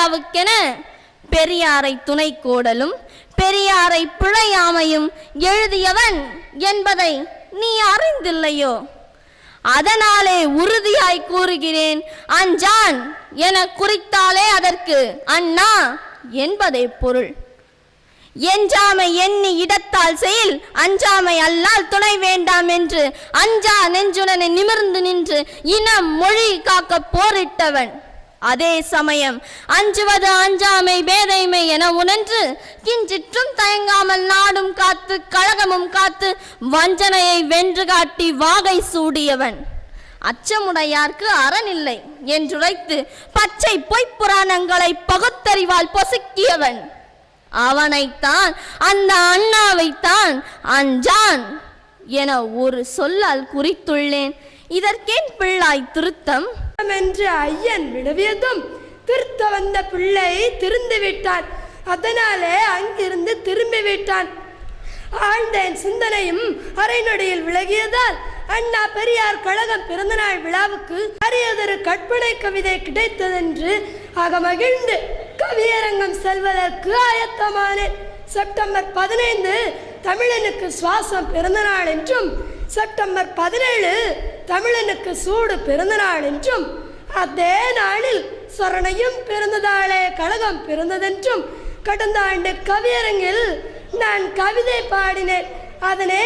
விழாவுக்கென பெரியாரை துணை கோடலும் பெரியாரை பிழையாமையும் எழுதியவன் என்பதை நீ அறிந்தில்லையோ? அதனாலே உறுதியாய் கூறுகிறேன், அஞ்சான் என குறித்தாலே அதற்கு அண்ணா என்பதே பொருள். எஞ்சாமை எண்ணி இடத்தால் செயல் அஞ்சாமை அல்லால் துணை வேண்டாம் என்று அஞ்சா நெஞ்சுடனை நிமிர்ந்து நின்று இனம் மொழி காக்க போரிட்டவன். அதே சமயம் அஞ்சுவது அஞ்சாமை பேதைமை என உணர்ந்து கிஞ்சிற்றும் தயங்காமல் நாடும் காத்து கழகமும் காத்து வஞ்சனையை வென்று காட்டி வாகை சூடியவன். அச்சமுடையார்க்கு அறனில்லை என்றுரைத்து பச்சை பொய்ப்புராணங்களை பகுத்தறிவால் பொசுக்கியவன். அவனைத்தான், அந்த அண்ணாவைத்தான் அஞ்சான் என ஒரு சொல்லால் குறித்துள்ளேன். இதற்கேன் பிள்ளாய் திருத்தம் என்று ஐயன் வினவியதும் திருத்த வந்த பிள்ளை திருந்து விட்டான். அதனாலே அங்கிருந்து திரும்பி விட்டான். ஆழ்ந்த சிந்தனையும் அரை நொடியில் விலகியதால் அண்ணா பெரியார் கழகம் பிறந்தநாள் விழாவுக்கு அரியதொரு கற்பனை கவிதை கிடைத்ததென்று அகமகிழ்ந்து கவியரங்கம் செல்வதற்கு ஆயத்தமானேன். செப்டம்பர் 15 தமிழனுக்கு சுவாசம் பிறந்தநாள் என்றும், செப்டம்பர் 17 தமிழனுக்கு சூடு பிறந்தநாள் என்றும், அதே நாளில் சொரணையும் பிறந்ததாலே கழகம் பிறந்ததென்றும் கடந்த ஆண்டு கவியரங்கில் நான் கவிதை பாடினேன். அதனே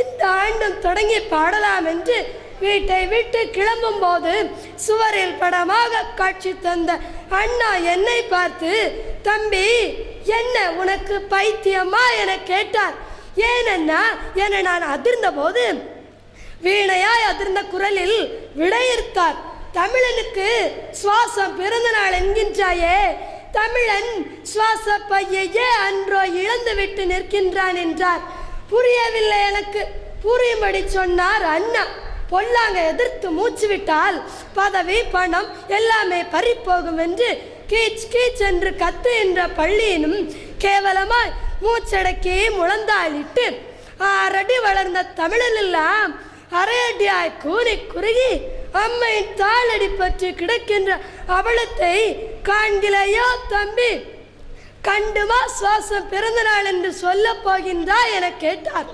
இந்த ஆண்டும் தொடங்கி பாடலாம் என்று வீட்டை விட்டு கிளம்பும் போது சுவரில் படமாக காட்சி தந்த அண்ணா என்னை பார்த்து, தம்பி என்ன உனக்கு பைத்தியமா என கேட்டார். ஏனென்னா என நான் அதிர்ந்த போது வீணையாய் அதிர்ந்த குரலில் விடையிறுத்தார். தமிழனுக்கு சுவாசம் பிறந்த நாள் என்கின்றாயே, தமிழன் சுவாச பையையே அன்றோ இழந்து விட்டு நிற்கின்றான் என்றார். புரியவில்லை எனக்கு. புரியும்படி சொன்னார் அண்ணா. பொல்லாங்க எதிர்த்து மூச்சு விட்டால் பதவி பணம் எல்லாமே பறிப்போகும் என்று கீச் கீச் என்று கத்து என்ற பள்ளியினும் கேவலமாய் மூச்சடக்கி முழந்தாளிட்டு 6 அடி வளர்ந்த தமிழனெல்லாம் அரையடியாய் கூறி குறுகி அம்மையின் தாளடி பற்றி கிடக்கின்ற அவலத்தை காண்கிலையோ தம்பி? கண்டுமா சுவாசம் பிறந்த நாள் என்று சொல்ல போகின்றா என கேட்டார்.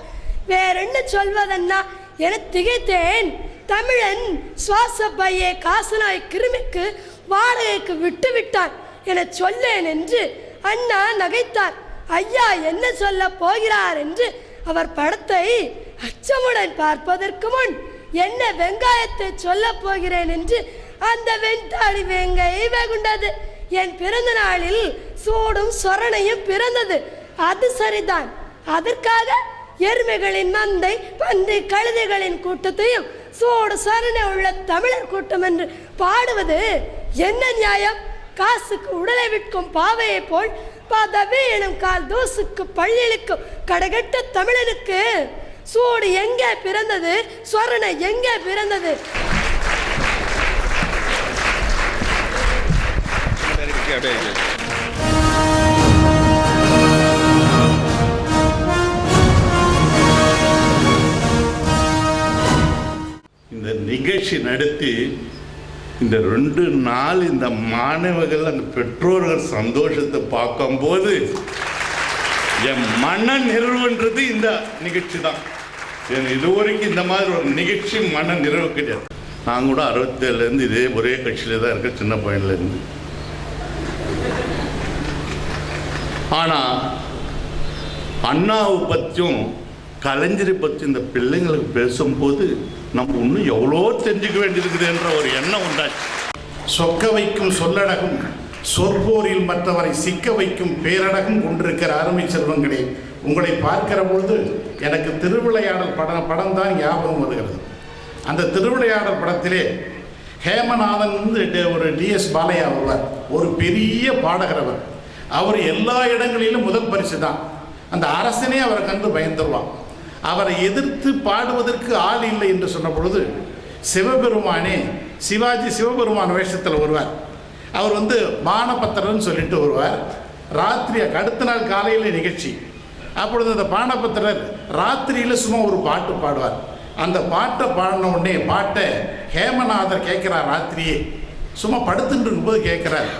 வேறென்ன சொல்வதென்னா என திகைத்தேன். தமிழன் சுவாச பையை காசனாய் கிருமிக்கு வாடகைக்கு விட்டு விட்டான் என சொல்லேன் என்று அண்ணா நகைத்தார். ஐயா என்ன சொல்ல போகிறார் என்று அவர் படத்தை அச்சமுடன் பார்ப்பதற்கு முன் என்ன வெங்காயத்தை சொல்ல போகிறேன் என்று அந்த வெண்தாளி வெங்கை வெகுண்டது. என் பிறந்த நாளில் சூடும் சொரணையும் பிறந்தது, அது சரிதான். அதற்காக எருமைகளின் மந்தை பன்றி கழுதைகளின் கூட்டத்தையும் சூடு சொரணை உள்ள தமிழர் கூட்டம் என்று பாடுவது என்ன நியாயம்? காசுக்கு உடலை விற்கும் பாவையை போல் பதவி எனும் கால் தூசுக்கு பள்ளிகளுக்கும் கடைகட்ட தமிழனுக்கு சூடு எங்கே பிறந்தது? சொரணை எங்கே பிறந்தது? இந்த நிகழ்ச்சி நடத்தி இந்த 2 நாள் இந்த மாணவர்கள் அந்த பெற்றோர்கள் சந்தோஷத்தை பார்க்கும்போது என் மன நிறைவுன்றது இந்த நிகழ்ச்சி தான். இதுவரைக்கும் இந்த மாதிரி ஒரு நிகழ்ச்சி மன நிறைவு கிடையாது. நான் கூட 67லேருந்து இதே ஒரே கட்சியில் தான் இருக்கேன், சின்ன பையன்லேருந்து. ஆனால் அண்ணாவை பற்றியும் கலைஞரை பற்றி இந்த பிள்ளைங்களுக்கு பேசும்போது நம்ம இன்னும் எவ்வளோ தெரிஞ்சுக்க வேண்டியிருக்குது என்ற ஒரு எண்ணம் உண்டாச்சு. சொக்க வைக்கும் சொல்லடகும் சொற்போரில் மற்றவரை சிக்க வைக்கும் பேரடகும் கொண்டிருக்கிற அருமை செல்வங்களே, உங்களை பார்க்கிற பொழுது எனக்கு திருவிளையாடல் படம் தான் ஞாபகம் வருகிறது. அந்த திருவிளையாடல் படத்திலே ஹேமநாதன் ஒரு டிஎஸ் பாலையா வருவார், ஒரு பெரிய பாடகர் அவர். அவர் எல்லா இடங்களிலும் முதல் பரிசு தான். அந்த அரசனே அவரை கண்டு பயந்துருவான். அவரை எதிர்த்து பாடுவதற்கு ஆள் இல்லை என்று சொன்ன பொழுது சிவபெருமானே சிவபெருமான் வேஷத்தில் வருவார். அவர் பானபத்திரன்னு சொல்லிட்டு வருவார். ராத்திரி அடுத்த நாள் காலையில் நிகழ்ச்சி. அப்பொழுது அந்த பானபத்திரர் ராத்திரியில் சும்மா ஒரு பாட்டு பாடுவார். அந்த பாட்டை பாடின உடனே பாட்டை ஹேமநாதர் கேட்குறார். ராத்திரியே சும்மா படுத்துட்டு இருக்கும்போது கேட்குறார்,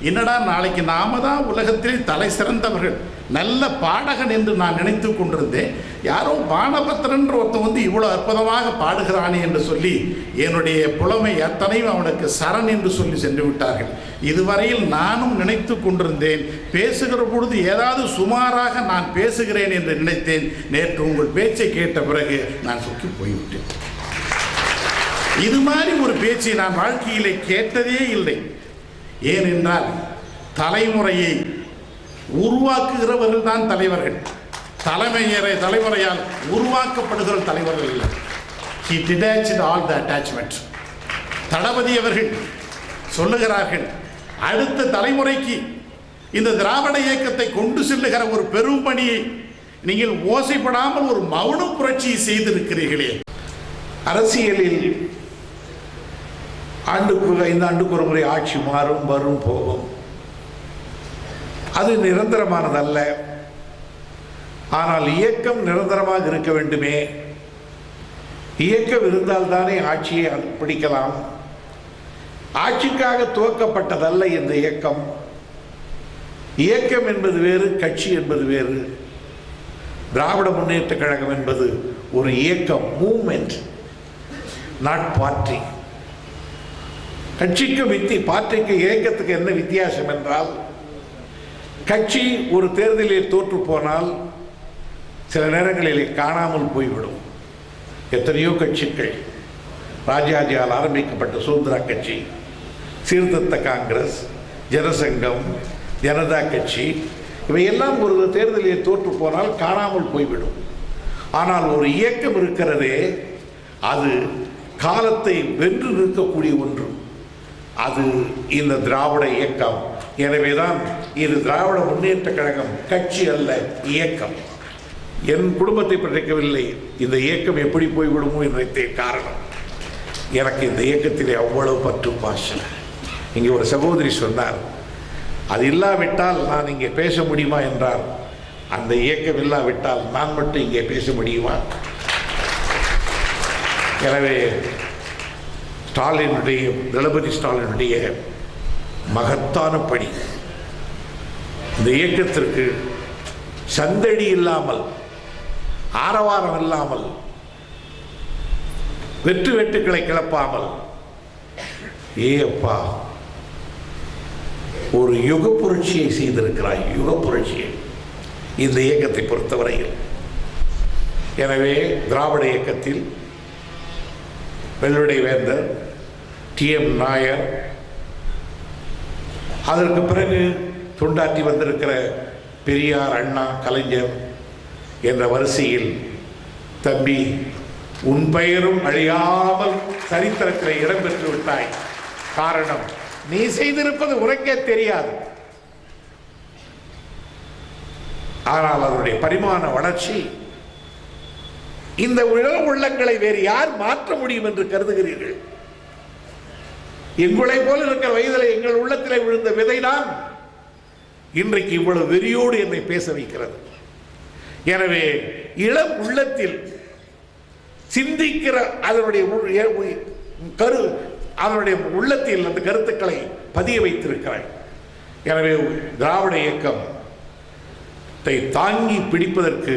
என்னடா நாளைக்கு நாம தான் உலகத்தில் தலை சிறந்தவர்கள், நல்ல பாடகன் என்று நான் நினைத்து கொண்டிருந்தேன். யாரோ பானபத்திரன்ற ஒருத்தன் வந்து இவ்வளோ அற்புதமாக பாடுகிறானே என்று சொல்லி என்னுடைய புலமை அத்தனையும் அவனுக்கு சரண் என்று சொல்லி சென்று விட்டார்கள். இதுவரையில் நானும் நினைத்து கொண்டிருந்தேன், பேசுகிற பொழுது ஏதாவது சுமாராக நான் பேசுகிறேன் என்று நினைத்தேன். நேற்று உங்கள் பேச்சை கேட்ட பிறகு நான் சொக்கி போய்விட்டேன். இது மாதிரி ஒரு பேச்சை நான் வாழ்க்கையிலே கேட்டதே இல்லை. ஏனென்றால் தலைமுறையை உருவாக்குகிறவர்கள் தான் தலைவர்கள், தலைமுறையால் உருவாக்கப்படுகிற தலைவர்கள் இல்லை. He detached all the attachment. தளபதி அவர்கள் சொல்லுகிறார்கள், அடுத்த தலைமுறைக்கு இந்த திராவிட இயக்கத்தை கொண்டு செல்லுகிற ஒரு பெரும் பணியை நீங்கள் ஓசைப்படாமல் ஒரு மௌன புரட்சியை செய்திருக்கிறீர்களே. அரசியலில் ஆண்டுக்கு 5 ஆண்டுக்கு ஒரு முறை ஆட்சி மாறும், வரும், போகும். அது நிரந்தரமானதல்ல. ஆனால் இயக்கம் நிரந்தரமாக இருக்க வேண்டுமே. இயக்கம் இருந்தால்தானே ஆட்சியை பிடிக்கலாம். ஆட்சிக்காக துவக்கப்பட்டதல்ல இந்த இயக்கம். இயக்கம் என்பது வேறு, கட்சி என்பது வேறு. திராவிட முன்னேற்ற கழகம் என்பது ஒரு இயக்கம், மூவ்மெண்ட், நாட் பார்ட்டி. கட்சிக்கு பார்ட்டிக்கு இயக்கத்துக்கு என்ன வித்தியாசம் என்றால், கட்சி ஒரு தேர்தலில் தோற்று போனால் சில நேரங்களில் காணாமல் போய்விடும். எத்தனையோ கட்சிகள், ராஜாஜியால் ஆரம்பிக்கப்பட்ட சுதந்திரா கட்சி, சீர்திருத்த காங்கிரஸ், ஜனசங்கம், ஜனதா கட்சி, இவையெல்லாம் ஒரு தேர்தலில் தோற்று போனால் காணாமல் போய்விடும். ஆனால் ஒரு இயக்கம் இருக்கிறதே, அது காலத்தை வென்று நிற்கக்கூடிய ஒன்று. அது இந்த திராவிட இயக்கம். எனவேதான் இது திராவிட முன்னேற்ற கழகம், கட்சி அல்ல, இயக்கம். என் குடும்பத்தை பற்றிக்கவில்லை, இந்த இயக்கம் எப்படி போய்விடுமோ என்ற காரணம். எனக்கு இந்த இயக்கத்திலே அவ்வளவு பற்று பாசம். இங்கே ஒரு சகோதரி சொன்னார், அது இல்லாவிட்டால் நான் இங்கே பேச முடியுமா என்றால், அந்த இயக்கம் இல்லாவிட்டால் நான் மட்டும் இங்கே பேச முடியுமா? எனவே ஸ்டாலினுடைய, தளபதி ஸ்டாலினுடைய மகத்தான பணி, இந்த இயக்கத்திற்கு சந்தடி இல்லாமல், ஆரவாரம் இல்லாமல், வெட்டுக்களை கிளப்பாமல், அப்பா ஒரு யுக புரட்சியை செய்திருக்கிறாய், யுக புரட்சியை இந்த இயக்கத்தை பொறுத்தவரையில். எனவே திராவிட இயக்கத்தில் வெள்ளுடை வேந்தர், TM நாயர், அதற்கு பிறகு தொண்டாற்றி வந்திருக்கிற பெரியார், அண்ணா, கலைஞர் என்ற வரிசையில் தம்பி உன் பெயரும் அழியாமல் சரித்திரத்தில் இடம்பெற்று விட்டாய். காரணம், நீ செய்திருப்பது உனக்கே தெரியாது. ஆனால் அதனுடைய பரிமாண வளர்ச்சி, இந்த உள்ளங்களை வேறு யார் மாற்ற முடியும் என்று கருதுகிறீர்கள்? எங்களை போல இருக்கிற வயதில் எங்கள் உள்ளத்தில் விழுந்த விதைதான் இன்றைக்கு இவ்வளவு வெறியோடு என்னை பேச வைக்கிறது. எனவே இளம் உள்ளத்தில் சிந்திக்கிற அதனுடைய உள்ளத்தில் அந்த கருத்துக்களை பதிய வைத்திருக்கிறாய். எனவே திராவிட இயக்கத்தை தாங்கி பிடிப்பதற்கு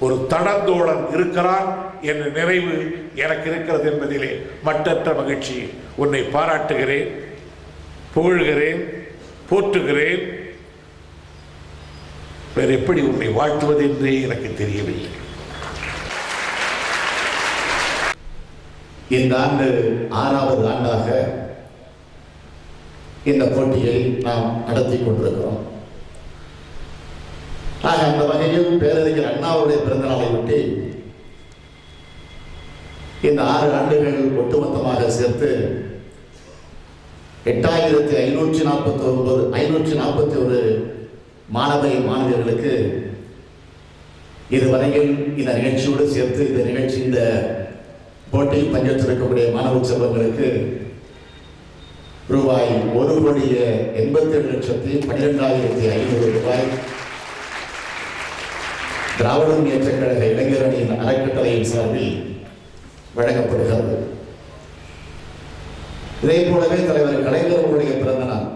ஒரு தடந்தோழன் இருக்கிறான் என்ற நிறைவு எனக்கு இருக்கிறது என்பதிலே மட்டற்ற மகிழ்ச்சி. உன்னை பாராட்டுகிறேன், புகழ்கிறேன், போற்றுகிறேன். வேறு எப்படி உன்னை வாழ்த்துவது என்றே எனக்கு தெரியவில்லை. இந்த ஆண்டு 6வது ஆண்டாக இந்த போட்டியை நாம் நடத்தி கொண்டிருக்கிறோம். ஆக அந்த வகையில் பேரறிஞர் அண்ணாவுடைய பிறந்தநாளை ஒட்டி இந்த 6 ஆண்டுகள் ஒட்டுமொத்தமாக சேர்த்து 8541 மாணவியர்களுக்கு இதுவரையில் இந்த நிகழ்ச்சியோடு சேர்த்து இந்த போட்டியில் பங்கேற்றிருக்கக்கூடிய மாணவ செல்வங்களுக்கு ரூபாய் 1,87,12,500 ரூபாய் திராவிட முன்னேற்ற கழக இளைஞர் அணியின் அறக்கட்டளையின் சார்பில் வழங்கப்படுகிறது. இதே போலவே தலைவர் கலைஞர்களுடைய பிறந்த நாள்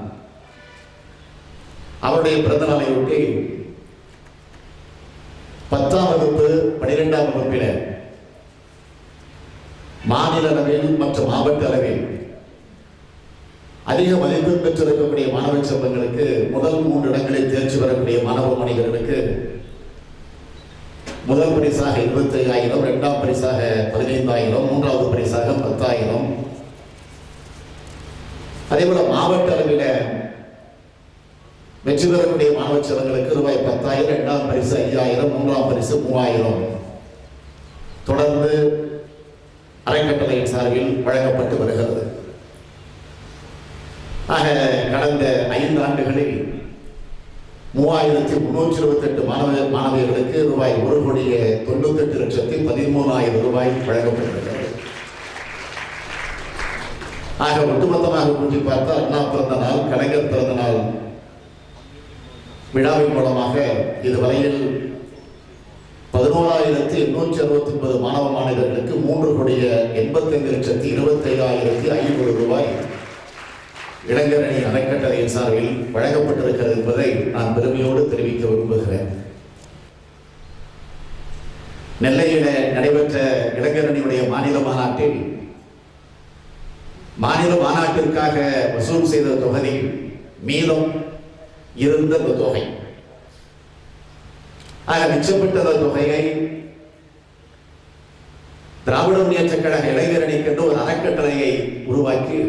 அவருடைய பிறந்த நாளையொட்டி 10ஆம் வகுப்பு 12ஆம் வகுப்பில் மாநில அளவில் மற்றும் மாவட்ட அளவில் அதிக மதிப்பு பெற்றிருக்கக்கூடிய மாணவ செல்வங்களுக்கு முதல் 3 இடங்களில் தேர்ச்சி பெறக்கூடிய மாணவ மாணவியர்களுக்கு முதல் பரிசாக 25,000, 2ஆம் பரிசாக 15,000, 3வது பரிசாக 10,000. அதேபோல மாவட்ட அளவில் வெற்றி பெறக்கூடிய மாணவ செல்வங்களுக்கு ரூபாய் 10,000, 2ஆம் பரிசு 5,000, 3ஆம் பரிசு 3,000 தொடர்ந்து அறக்கட்டளையின் சார்பில் வழங்கப்பட்டு வருகிறது. ஆக கடந்த 5 ஆண்டுகளில் 3,328 மாணவியர்களுக்கு ரூபாய் 1,98,13,000 ரூபாய் வழங்கப்பட்டிருக்கிறது. ஆக ஒட்டுமொத்தமாக கூட்டி பார்த்தால் அண்ணா பிறந்த நாள், கலைஞர் பிறந்த நாள் விழாவின் மூலமாக இதுவரையில் 11,869 மாணவ மாணவர்களுக்கு 3,85,25,500 ரூபாய் இளைஞரணி அறக்கட்டளையின் சார்பில் வழங்கப்பட்டிருக்கிறது என்பதை நான் பெருமையோடு தெரிவிக்க விரும்புகிறேன். நெல்லையில நடைபெற்ற இளைஞரணியுடைய மாநில மாநாட்டில் மாநில மாநாட்டிற்காக வசூல் செய்த தொகை மீதம் இருந்த தொகை, ஆக மிச்சப்பட்ட தொகையை திராவிட முன்னேற்ற கழக இளைஞரணிக்கென்று ஒரு அறக்கட்டளையை உருவாக்கி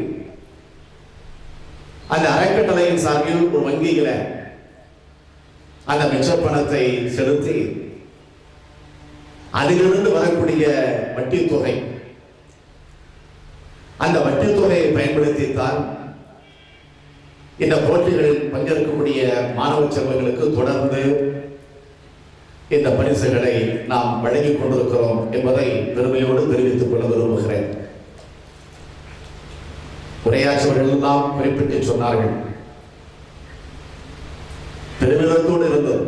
அந்த அறக்கட்டளையின் சார்பில் ஒரு வங்கியில அந்த மிச்ச பணத்தை செலுத்தி அதிலிருந்து வரக்கூடிய வட்டி தொகை, அந்த வட்டி தொகையை பயன்படுத்தித்தான் இந்த போட்டிகளில் பங்கேற்கக்கூடிய மாணவ செல்வங்களுக்கு தொடர்ந்து இந்த பரிசுகளை நாம் வழங்கிக் கொண்டிருக்கிறோம் என்பதை பெருமையோடு தெரிவித்துக் கொள்ள விரும்புகிறேன். உரையாற்றுவர்கள் எல்லாம் குறிப்பிட்டு சொன்னார்கள், பெருமிதத்தோடு இருந்தது.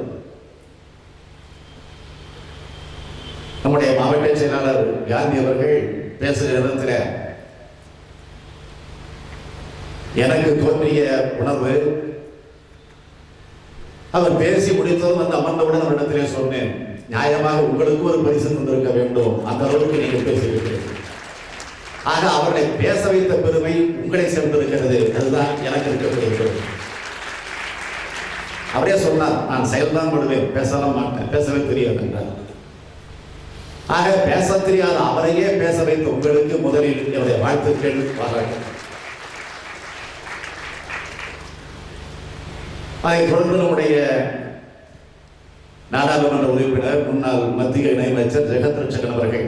நம்முடைய மாவட்ட செயலாளர் காந்தி அவர்கள் பேசுகிற இடத்துல எனக்கு தோன்றிய உணர்வு, அவர் பேசி முடித்ததும் அந்த அமர்ந்தவுடன் அவரிடத்திலே சொன்னேன், நியாயமாக உங்களுக்கு ஒரு பரிசு தந்திருக்க வேண்டும், அந்த அளவுக்கு நீங்கள் பேசியிருக்கிறீர்கள். ஆக அவர்களை பேச வைத்த பெருமை உங்களை சேர்ந்திருக்கிறது, அதுதான் எனக்கு இருக்கக்கூடிய. அவரே சொன்னார், நான் செயல்தான் பண்ணுவேன், பேசலாம் மாட்டேன், பேசவே தெரியாது என்றார். ஆக பேச தெரியாத அவரையே பேச வைத்த உங்களுக்கு முதலில் என்னுடைய வாழ்த்துக்கள், பாராட்டு. அதைத் தொடர்ந்து நம்முடைய நாடாளுமன்ற உறுப்பினர் முன்னாள் மத்திய இணையமைச்சர் ஜெகத் ரட்சகன் அவர்கள்,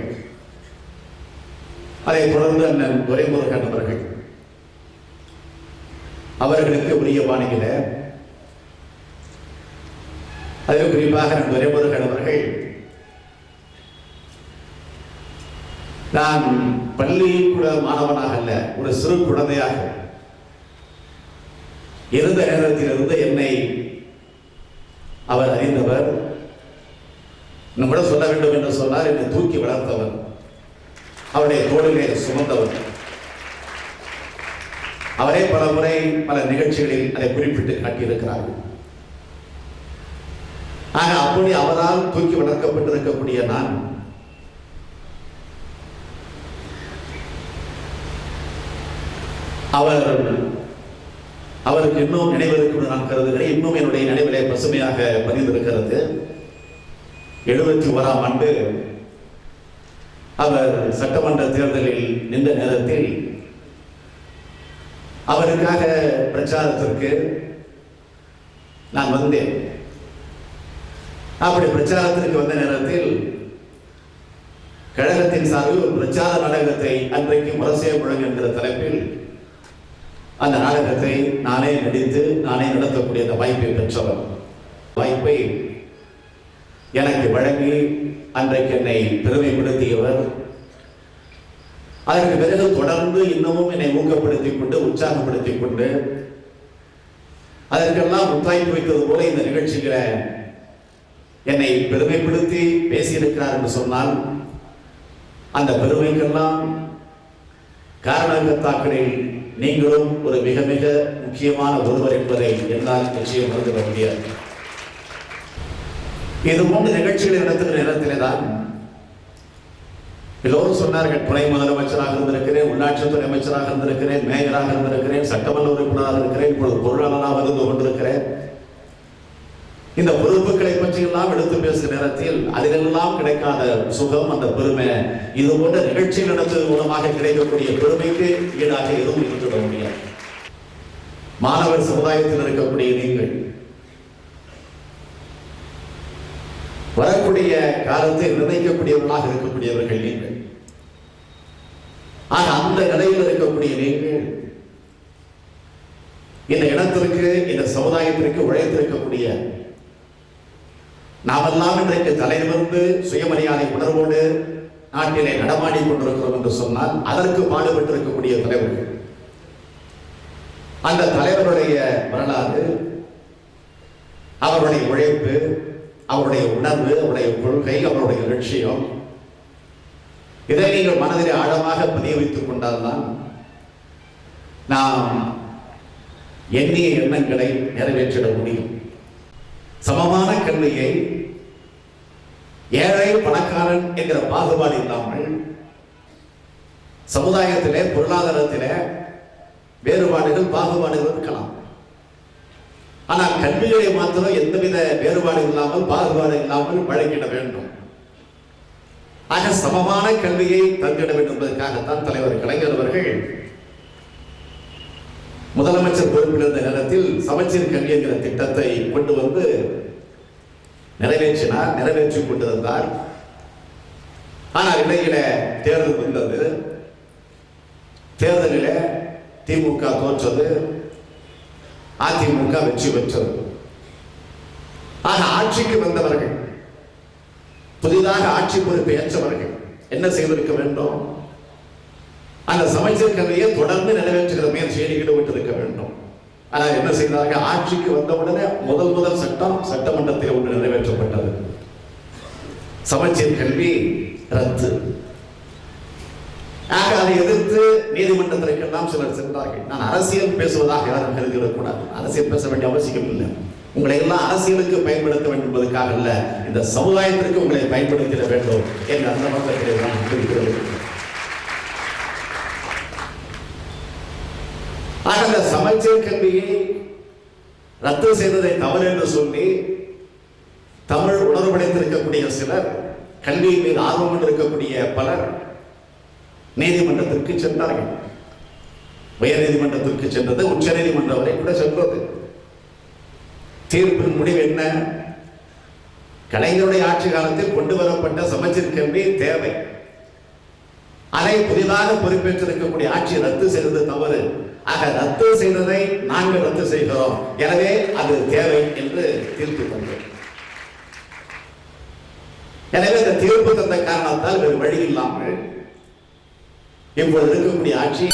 அதைத் தொடர்ந்து அண்ணன் துரைமுருகன் அவர்கள், அவர்களுக்கு உரிய பாணியில, அதில் குறிப்பாக அண்ணன் துரைமுருகன் அவர்கள், நான் பள்ளிக்கூட மாணவனாக அல்ல, ஒரு சிறு குழந்தையாக இருந்த நேரத்திலிருந்து என்னை அவர் அறிந்தவர். கூட சொல்ல வேண்டும் என்று சொன்னார், என்னை தூக்கி வளர்த்தவர், அவருடைய தோளிலே சுமந்தவர். அவரே பல முறை பல நிகழ்ச்சிகளில் அதை குறிப்பிட்டு காட்டியிருக்கிறார்கள். ஆக அப்படி அவரால் தூக்கி வளர்க்கப்பட்டிருக்கக்கூடிய நான் அவருக்கு இன்னும் நினைவிருக்கும் நான் கருதுகிறேன். இன்னும் என்னுடைய நினைவிலே பசுமையாக பதிந்திருக்கிறது. 71ஆம் ஆண்டு அவர் சட்டமன்ற தேர்தலில் நின்ற நேரத்தில் அவருக்காக பிரச்சாரத்திற்கு நான் வந்தேன். அப்படி பிரச்சாரத்திற்கு வந்த நேரத்தில் கழகத்தின் சார்பில் ஒரு பிரச்சார நாடகத்தை அன்றைக்கு முரசே முழங்கு என்கிற தலைப்பில் அந்த நாடகத்தை நானே நடித்து நானே நடத்தக்கூடிய அந்த வாய்ப்பை பெற்றவர். வாய்ப்பை எனக்கு வழங்கி அன்றைக்கு என்னை பெருமைப்படுத்தியவர். அதற்கு பிறகு தொடர்ந்து இன்னமும் என்னை ஊக்கப்படுத்திக் கொண்டு உற்சாகப்படுத்திக் கொண்டு அதற்கெல்லாம் முத்தாய்ப்பு வைத்தது போல இந்த நிகழ்ச்சிகளை என்னை பெருமைப்படுத்தி பேசியிருக்கிறார் என்று சொன்னால் அந்த பெருமைக்கெல்லாம் காரணகர்த்தாக்களில் நீங்களும் ஒரு மிக மிக முக்கியமான ஒருவர் என்பதை என்னால் நிச்சயம் மறந்துவிட முடியாது. இது போன்ற நிகழ்ச்சிகளை நடத்துகிற நேரத்திலே தான் எல்லோரும் சொன்னார்கள், துணை முதலமைச்சராக இருந்திருக்கிறேன், உள்ளாட்சித்துறை அமைச்சராக இருந்திருக்கிறேன், மேயராக இருந்திருக்கிறேன், சட்டமன்ற உறுப்பினராக இருக்கிறேன், இப்பொழுது பொருளாளராக இருந்து கொண்டிருக்கிறேன். இந்த பொறுப்புகளை பற்றி எல்லாம் எடுத்து பேசுகிற நேரத்தில் அதிலெல்லாம் கிடைக்காத சுகம், அந்த பெருமை, இது போன்ற நிகழ்ச்சி நடத்துவதன் மூலமாக கிடைக்கக்கூடிய பெருமைக்கு ஈடாக எதுவும் இருந்துவிட முடியாது. மாணவர் சமுதாயத்தில் இருக்கக்கூடிய நீங்கள் வரக்கூடிய காலத்தை நிர்ணயிக்கக்கூடியவர்களாக இருக்கக்கூடியவர்கள் நீங்கள். ஆக அந்த நிலையில் இருக்கக்கூடிய நீங்கள் இந்த இனத்திற்கு, இந்த சமுதாயத்திற்கு உழைத்திருக்கக்கூடிய நாமெல்லாம் இன்றைக்கு தலைநிமிர்ந்து சுயமரியாதை உணர்வோடு நாட்டிலே நடமாடி கொண்டிருக்கிறோம் என்று சொன்னால் அதற்கு பாடுபட்டிருக்கக்கூடிய தலைவர்கள். அந்த தலைவருடைய வரலாறு, அவருடைய உழைப்பு, அவருடைய உணர்வு, அவருடைய கொள்கை, அவருடைய லட்சியம், இதை நீங்கள் மனதிலே ஆழமாக பதிய வைத்துக் கொண்டால்தான் நாம் எண்ணிய எண்ணங்களை நிறைவேற்றிட முடியும். சமமான கல்வியை ஏழை பணக்காரன் என்கிற பாகுபாடு இல்லாமல் சமுதாயத்திலே, பொருளாதாரத்திலே வேறுபாடுகள், பாகுபாடுகள் இருக்கலாம். ஆனால் கல்விகளை மாத்திரம் எந்தவித வேறுபாடு இல்லாமல், பாகுபாடு இல்லாமல் வழங்கிட வேண்டும். ஆக சமமான கல்வியை தந்திட வேண்டும் என்பதற்காகத்தான் தலைவர் கலைஞர் அவர்கள் முதலமைச்சர் பொறுப்பில் இருந்த நேரத்தில் சமச்சீர் கல்வி என்கிற திட்டத்தை கொண்டு வந்து நிறைவேற்றினார், நிறைவேற்றிக் கொண்டிருந்தார். ஆனால் இடையில தேர்தல் வந்தது. தேர்தலில் திமுக தோற்றது, அதிமுக வெற்றி பெற்றது. ஆக ஆட்சிக்கு வந்தவர்கள், புதிதாக ஆட்சி பொறுப்பை ஏற்றவர்கள் என்ன செய்திருக்க வேண்டும்? அந்த சமச்சீர் கல்வியை தொடர்ந்து நிறைவேற்றுகிற முயற்சியில் ஈடுபட்டிருக்க வேண்டும். ஆனால் என்ன செய்தார்கள்? ஆட்சிக்கு வந்தவுடனே முதல் சட்டம் சட்டமன்றத்தில் ஒன்று நிறைவேற்றப்பட்டது. சமச்சீர் கல்வி ரத்து. ஆக அதை எதிர்த்து நீதிமன்றத்திற்கெல்லாம் சிலர் சென்றார்கள். நான் அரசியல் பேசுவதாக யாரும் கருதிவிடக்கூடாது. அரசியல் பேச வேண்டிய அவசியம் இல்லை. உங்களை எல்லாம் அரசியலுக்கு பயன்படுத்த வேண்டும் என்பதற்காக அல்ல, இந்த சமுதாயத்திற்கு உங்களை பயன்படுத்திட வேண்டும் என்று அந்த மக்களிடையே நான் இருக்கிறது. ஆக அந்த சமச்சீர் கல்வியை ரத்து செய்ததை தவறு என்று சொல்லி தமிழ் உணர்வடைந்திருக்கக்கூடிய சிலர், கல்வியின் மீது ஆர்வம் கொண்டிருக்கக்கூடிய பலர் நீதிமன்றத்திற்கு சென்றார்கள். உயர் நீதிமன்றத்திற்கு சென்றது, உச்ச நீதிமன்றம் வரை கூட சென்றது. தீர்ப்பின் முடிவு என்ன? கலைஞருடைய ஆட்சி காலத்தில் கொண்டு வரப்பட்ட சமச்சீர் கல்வி தேவை. அதை புதிதாக பொறுப்பேற்றிருக்கக்கூடிய ஆட்சி ரத்து செய்தது தவறு. ஆக ரத்து செய்ததை நாங்கள் ரத்து செய்கிறோம், எனவே அது தேவை என்று தீர்ப்பு தந்தோம். எனவே இந்த தீர்ப்பு தந்த காரணத்தால் வேறு வழி இல்லாமல் இப்பொழுது இருக்கக்கூடிய ஆட்சி